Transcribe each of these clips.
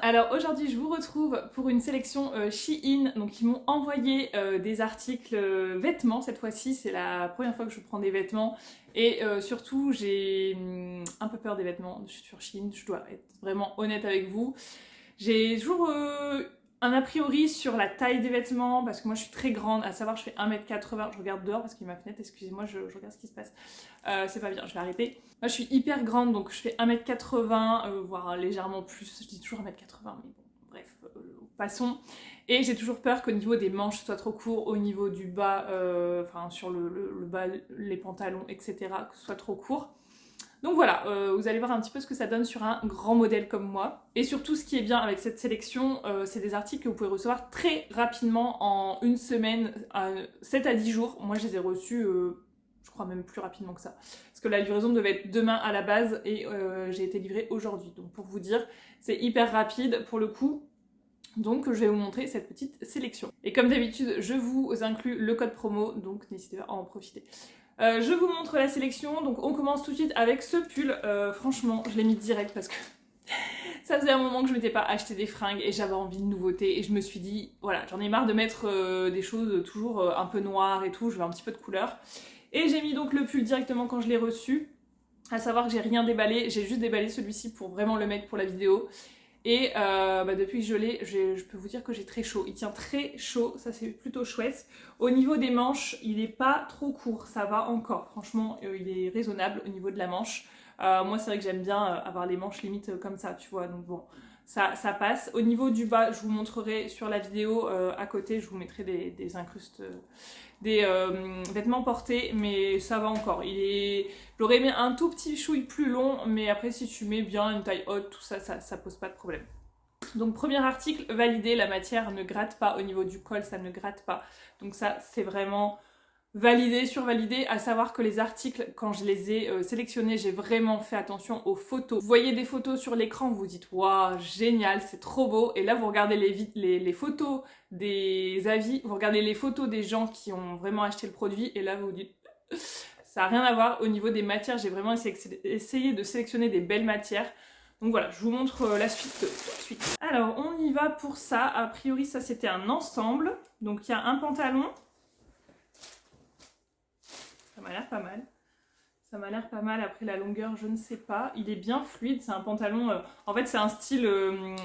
alors aujourd'hui je vous retrouve pour une sélection Shein. Donc ils m'ont envoyé des articles vêtements cette fois-ci, c'est la première fois que je prends des vêtements et surtout j'ai un peu peur des vêtements. Je suis sur Shein, je dois être vraiment honnête avec vous. J'ai toujours un a priori sur la taille des vêtements parce que moi je suis très grande, à savoir je fais 1m80, je regarde dehors parce qu'il y a ma fenêtre, excusez-moi, je regarde ce qui se passe. C'est pas bien, je vais arrêter. Moi je suis hyper grande donc je fais 1m80, voire légèrement plus, je dis toujours 1m80 mais bon, bref, passons. Et j'ai toujours peur qu'au niveau des manches ce soit trop court, au niveau du bas, enfin sur le bas, les pantalons, etc., que ce soit trop court. Donc voilà, vous allez voir un petit peu ce que ça donne sur un grand modèle comme moi. Et surtout, ce qui est bien avec cette sélection, c'est des articles que vous pouvez recevoir très rapidement en une semaine, 7 à 10 jours. Moi, je les ai reçus, je crois même plus rapidement que ça. Parce que la livraison devait être demain à la base et j'ai été livrée aujourd'hui. Donc pour vous dire, c'est hyper rapide pour le coup. Donc je vais vous montrer cette petite sélection. Et comme d'habitude, je vous inclus le code promo, donc n'hésitez pas à en profiter. Je vous montre la sélection, donc on commence tout de suite avec ce pull. Franchement, je l'ai mis direct parce que ça faisait un moment que je m'étais pas acheté des fringues et j'avais envie de nouveautés. Et je me suis dit, voilà, j'en ai marre de mettre des choses toujours un peu noires et tout, je veux un petit peu de couleur. Et j'ai mis donc le pull directement quand je l'ai reçu. À savoir que j'ai rien déballé, j'ai juste déballé celui-ci pour vraiment le mettre pour la vidéo. Et depuis que je l'ai, je peux vous dire que j'ai très chaud. Il tient très chaud, ça c'est plutôt chouette. Au niveau des manches, il est pas trop court, ça va encore. Franchement, il est raisonnable au niveau de la manche. Moi c'est vrai que j'aime bien avoir les manches limite comme ça, tu vois. Donc bon, ça passe. Au niveau du bas, je vous montrerai sur la vidéo à côté, je vous mettrai des incrustes, des vêtements portés, mais ça va encore. J'aurais aimé un tout petit chouille plus long, mais après si tu mets bien une taille haute, tout ça, ça pose pas de problème. Donc premier article, validé, la matière ne gratte pas, au niveau du col ça ne gratte pas. Donc ça c'est vraiment validé, survalidé, à savoir que les articles, quand je les ai sélectionnés, j'ai vraiment fait attention aux photos. Vous voyez des photos sur l'écran, vous vous dites waouh, génial, c'est trop beau. Et là vous regardez les photos des avis, vous regardez les photos des gens qui ont vraiment acheté le produit, et là vous vous dites ça n'a rien à voir. Au niveau des matières, j'ai vraiment essayé de sélectionner des belles matières. Donc voilà, je vous montre la suite tout de suite. Alors, on y va pour ça. A priori, ça c'était un ensemble. Donc il y a un pantalon. Ça m'a l'air pas mal. Ça m'a l'air pas mal. Après la longueur, je ne sais pas. Il est bien fluide. C'est un pantalon... en fait, c'est un style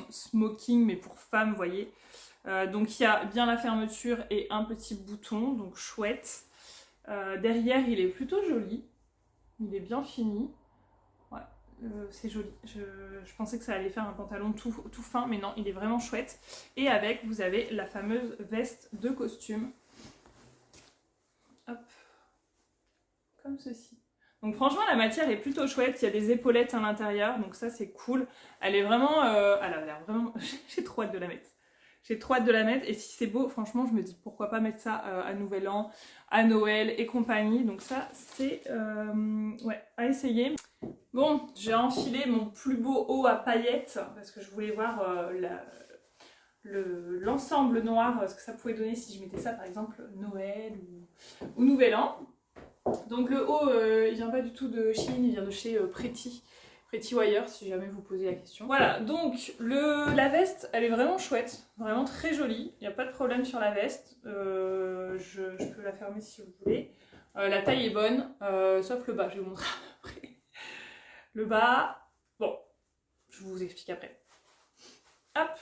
smoking, mais pour femme, vous voyez. Donc il y a bien la fermeture et un petit bouton. Donc chouette. Derrière, il est plutôt joli. Il est bien fini. Ouais, c'est joli. Je pensais que ça allait faire un pantalon tout fin, mais non, il est vraiment chouette. Et avec, vous avez la fameuse veste de costume. Hop. Comme ceci. Donc franchement, la matière est plutôt chouette. Il y a des épaulettes à l'intérieur, donc ça, c'est cool. Elle est vraiment... elle a l'air vraiment... J'ai trop hâte de la mettre. J'ai trop hâte de la mettre, et si c'est beau, franchement, je me dis pourquoi pas mettre ça à Nouvel An, à Noël et compagnie. Donc ça, c'est ouais, à essayer. Bon, j'ai enfilé mon plus beau haut à paillettes parce que je voulais voir l'ensemble noir, ce que ça pouvait donner si je mettais ça, par exemple, Noël ou Nouvel An. Donc le haut, il vient pas du tout de Shein, il vient de chez Pretty Wire, si jamais vous posez la question. Voilà, donc la veste, elle est vraiment chouette, vraiment très jolie. Il n'y a pas de problème sur la veste. Je peux la fermer si vous voulez. La taille est bonne, sauf le bas, je vais vous montrer après. Le bas, bon, je vous explique après. Hop,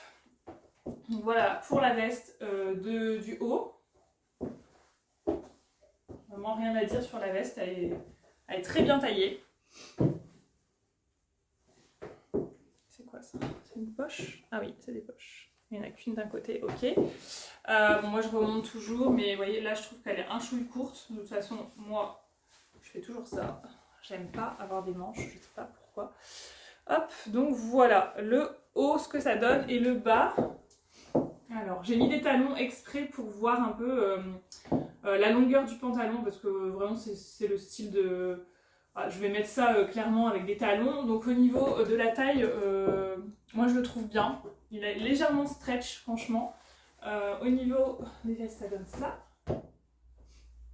donc voilà pour la veste du haut. Vraiment rien à dire sur la veste, elle est très bien taillée. C'est une poche? Ah oui, c'est des poches. Il n'y en a qu'une d'un côté, ok. Bon, moi je remonte toujours, mais vous voyez, là je trouve qu'elle est un chouille courte. De toute façon, moi, je fais toujours ça. J'aime pas avoir des manches, je sais pas pourquoi. Hop, donc voilà, le haut, ce que ça donne, et le bas. Alors, j'ai mis des talons exprès pour voir un peu la longueur du pantalon, parce que vraiment, c'est le style de... Je vais mettre ça clairement avec des talons. Donc au niveau de la taille, moi je le trouve bien. Il est légèrement stretch, franchement. Au niveau des vestes, ça donne ça. Vous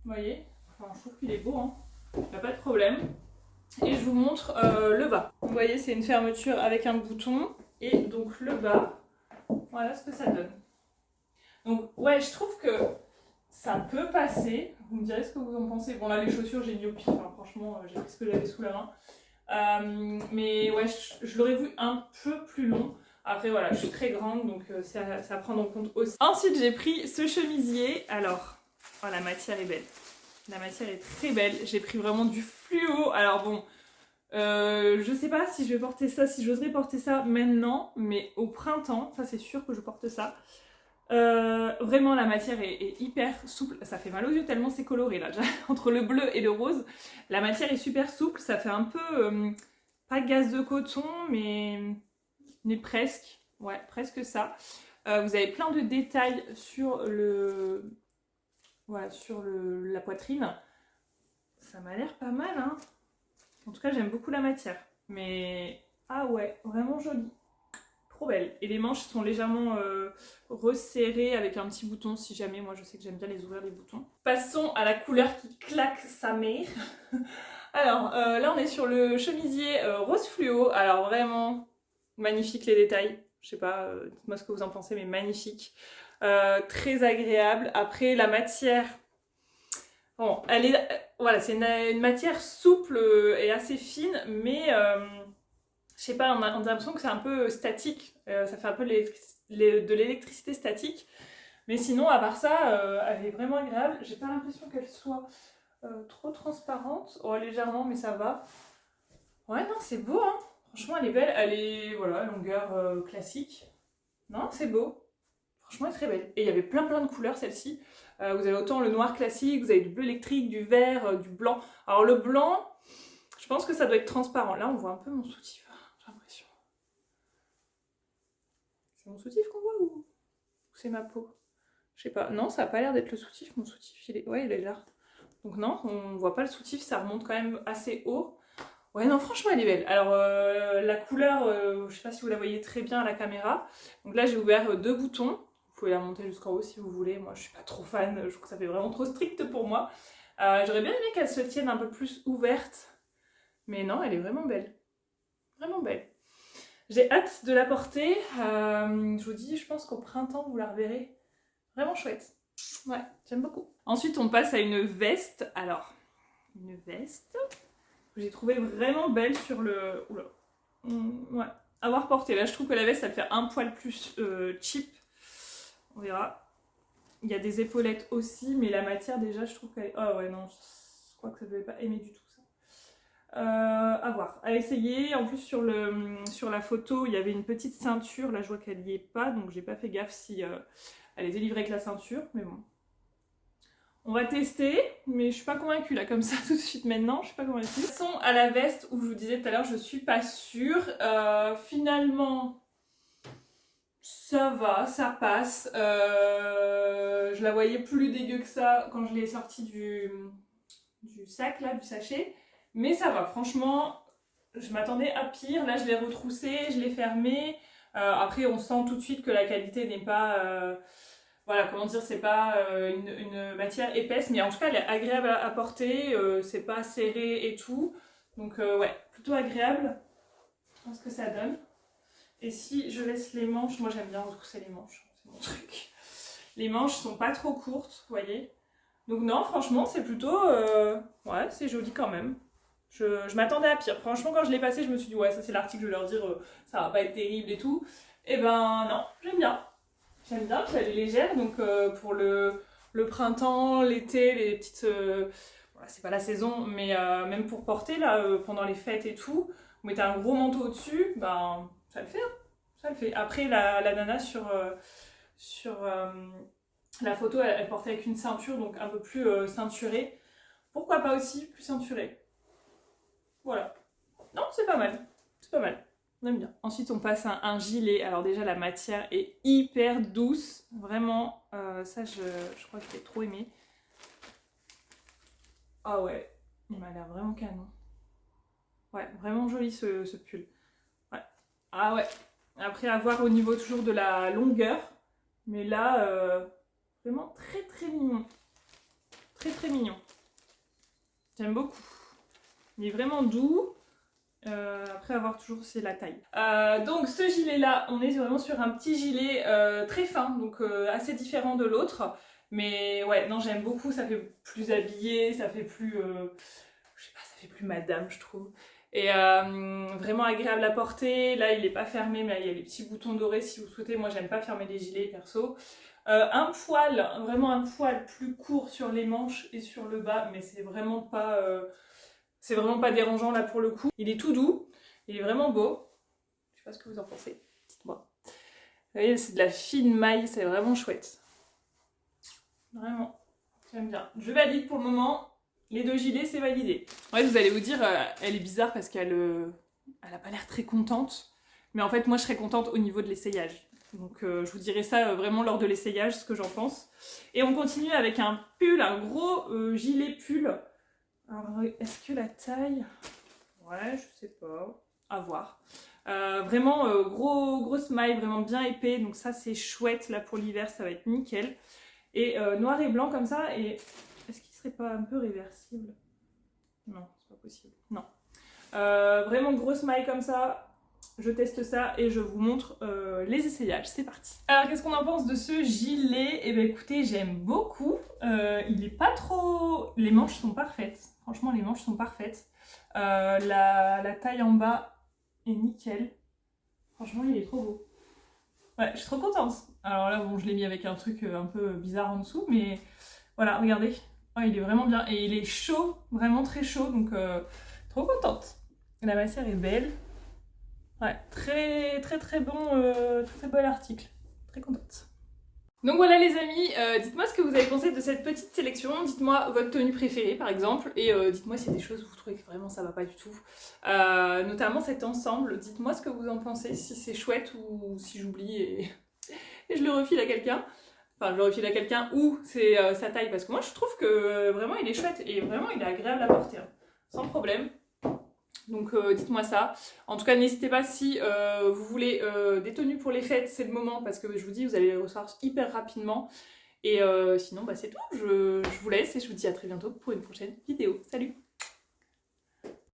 voyez, enfin, je trouve qu'il est beau, hein. Il n'y a pas de problème. Et je vous montre le bas. Vous voyez, c'est une fermeture avec un bouton. Et donc le bas, voilà ce que ça donne. Donc ouais, je trouve que ça peut passer. Vous me direz ce que vous en pensez. Bon là les chaussures j'ai mis au pif, hein. Franchement j'ai pris ce que j'avais sous la main. Mais ouais, je l'aurais vu un peu plus long. Après voilà, je suis très grande donc c'est à prendre en compte aussi. Ensuite j'ai pris ce chemisier. Alors, oh, la matière est belle. La matière est très belle. J'ai pris vraiment du fluo. Alors bon, je sais pas si je vais porter ça, si j'oserais porter ça maintenant, mais au printemps, ça c'est sûr que je porte ça. Vraiment la matière est hyper souple, ça fait mal aux yeux tellement c'est coloré là, entre le bleu et le rose, la matière est super souple, ça fait un peu, pas gaze de coton, mais presque, ouais, presque ça. Vous avez plein de détails sur voilà, sur la poitrine, ça m'a l'air pas mal, hein. En tout cas j'aime beaucoup la matière, mais ah ouais, vraiment jolie. Trop belle. Et les manches sont légèrement resserrées avec un petit bouton si jamais. Moi je sais que j'aime bien les ouvrir les boutons. Passons à la couleur qui claque sa mère. Alors là on est sur le chemisier rose fluo. Alors vraiment magnifique les détails. Je sais pas, dites-moi ce que vous en pensez, mais magnifique. Très agréable. Après la matière, bon, elle est, voilà, c'est une matière souple et assez fine, mais je sais pas, on a l'impression que c'est un peu statique, ça fait un peu de l'électricité statique, mais sinon à part ça, elle est vraiment agréable. J'ai pas l'impression qu'elle soit trop transparente, oh légèrement mais ça va. Ouais non c'est beau hein, franchement elle est belle, elle est voilà longueur classique, non c'est beau, franchement elle est très belle. Et il y avait plein de couleurs celle-ci, vous avez autant le noir classique, vous avez du bleu électrique, du vert, du blanc. Alors le blanc, je pense que ça doit être transparent, là on voit un peu mon soutif. J'ai l'impression. C'est mon soutif qu'on voit ou c'est ma peau? Je sais pas. Non, ça a pas l'air d'être le soutif. Mon soutif, il est... Ouais, il est là. Donc non, on voit pas le soutif. Ça remonte quand même assez haut. Ouais, non, franchement, elle est belle. Alors, la couleur, je sais pas si vous la voyez très bien à la caméra. Donc là, j'ai ouvert deux boutons. Vous pouvez la monter jusqu'en haut si vous voulez. Moi, je suis pas trop fan. Je trouve que ça fait vraiment trop strict pour moi. J'aurais bien aimé qu'elle se tienne un peu plus ouverte. Mais non, elle est vraiment belle. Vraiment belle. J'ai hâte de la porter. Je vous dis, je pense qu'au printemps, vous la reverrez. Vraiment chouette. Ouais, j'aime beaucoup. Ensuite, on passe à une veste. Alors, une veste que j'ai trouvée vraiment belle sur le... Oula. Ouais, avoir porté. Là, je trouve que la veste, elle fait un poil plus cheap. On verra. Il y a des épaulettes aussi, mais la matière, déjà, je trouve qu'elle est... Oh ouais, non, je crois que ça ne devait pas aimer du tout. À voir, à essayer. En plus sur la photo il y avait une petite ceinture, là je vois qu'elle n'y est pas, donc j'ai pas fait gaffe si elle est délivrée avec la ceinture, mais bon. On va tester, mais je suis pas convaincue là comme ça tout de suite maintenant, je suis pas convaincue. Passons à la veste où je vous disais tout à l'heure je suis pas sûre. Finalement ça va, ça passe. Je la voyais plus dégueu que ça quand je l'ai sortie du sac là, du sachet. Mais ça va, franchement, je m'attendais à pire. Là, je l'ai retroussé, je l'ai fermé. Après, on sent tout de suite que la qualité n'est pas... voilà, comment dire, c'est pas une matière épaisse. Mais en tout cas, elle est agréable à porter. C'est pas serré et tout. Donc, ouais, plutôt agréable. Je pense que ça donne. Et si je laisse les manches... Moi, j'aime bien retrousser les manches. C'est mon truc. Les manches sont pas trop courtes, vous voyez. Donc non, franchement, c'est plutôt... ouais, c'est joli quand même. Je m'attendais à pire. Franchement, quand je l'ai passé, je me suis dit, ouais, ça c'est l'article, je vais leur dire, ça va pas être terrible et tout. Et ben non, j'aime bien. J'aime bien, puis elle est légère, donc pour le printemps, l'été, les petites... voilà, c'est pas la saison, mais même pour porter, là, pendant les fêtes et tout, vous mettez un gros manteau au-dessus, ben ça le fait, hein. Ça le fait. Après, la nana sur la photo, elle portait avec une ceinture, donc un peu plus ceinturée. Pourquoi pas aussi plus ceinturée? Voilà. Non, c'est pas mal. C'est pas mal. On aime bien. Ensuite, on passe à un gilet. Alors déjà, la matière est hyper douce. Vraiment, ça, je crois que j'ai trop aimé. Ah ouais, il m'a l'air vraiment canon. Ouais, vraiment joli ce pull. Ouais. Ah ouais. Après, à voir au niveau toujours de la longueur. Mais là, vraiment très mignon. Très mignon. J'aime beaucoup. Il est vraiment doux. après avoir toujours c'est la taille. Donc ce gilet là, on est vraiment sur un petit gilet très fin, donc assez différent de l'autre. Mais ouais, non j'aime beaucoup, ça fait plus habillé, ça fait plus, je sais pas, ça fait plus madame je trouve. Et vraiment agréable à porter. Là il est pas fermé mais il y a les petits boutons dorés si vous souhaitez. Moi j'aime pas fermer les gilets perso. Un poil, vraiment un poil plus court sur les manches et sur le bas, mais c'est vraiment pas dérangeant là pour le coup. Il est tout doux, il est vraiment beau. Je sais pas ce que vous en pensez, dites-moi. Vous voyez, c'est de la fine maille, c'est vraiment chouette. Vraiment, j'aime bien. Je valide pour le moment. Les 2 gilets, c'est validé. Ouais, vous allez vous dire, elle est bizarre parce qu'elle a pas l'air très contente. Mais en fait, moi, je serais contente au niveau de l'essayage. Donc, je vous dirai ça vraiment lors de l'essayage, ce que j'en pense. Et on continue avec un pull, un gros gilet pull. Alors, est-ce que la taille... Ouais, je sais pas. À voir. Vraiment, grosse maille, vraiment bien épais. Donc ça, c'est chouette. Là, pour l'hiver, ça va être nickel. Et noir et blanc comme ça. Et est-ce qu'il serait pas un peu réversible? Non, c'est pas possible. Non. Vraiment grosse maille comme ça. Je teste ça et je vous montre les essayages. C'est parti. Alors, qu'est-ce qu'on en pense de ce gilet? Eh bien, écoutez, j'aime beaucoup. Il est pas trop... Les manches sont parfaites. Franchement, les manches sont parfaites. La taille en bas est nickel. Franchement, il est trop beau. Ouais, je suis trop contente. Alors là, bon, je l'ai mis avec un truc un peu bizarre en dessous, mais voilà, regardez. Oh, il est vraiment bien. Et il est chaud, vraiment très chaud, donc trop contente. La matière est belle. Ouais, très bon, très bel article. Très contente. Donc voilà les amis, dites-moi ce que vous avez pensé de cette petite sélection, dites-moi votre tenue préférée par exemple, et dites-moi s'il y a des choses où vous trouvez que vraiment ça va pas du tout. Notamment cet ensemble, dites-moi ce que vous en pensez, si c'est chouette ou si j'oublie et je le refile à quelqu'un. Enfin je le refile à quelqu'un ou c'est sa taille, parce que moi je trouve que vraiment il est chouette et vraiment il est agréable à porter, hein, sans problème. Donc dites-moi ça. En tout cas, n'hésitez pas si vous voulez des tenues pour les fêtes, c'est le moment parce que je vous dis, vous allez les recevoir hyper rapidement. Et sinon, bah, c'est tout. Je vous laisse et je vous dis à très bientôt pour une prochaine vidéo. Salut!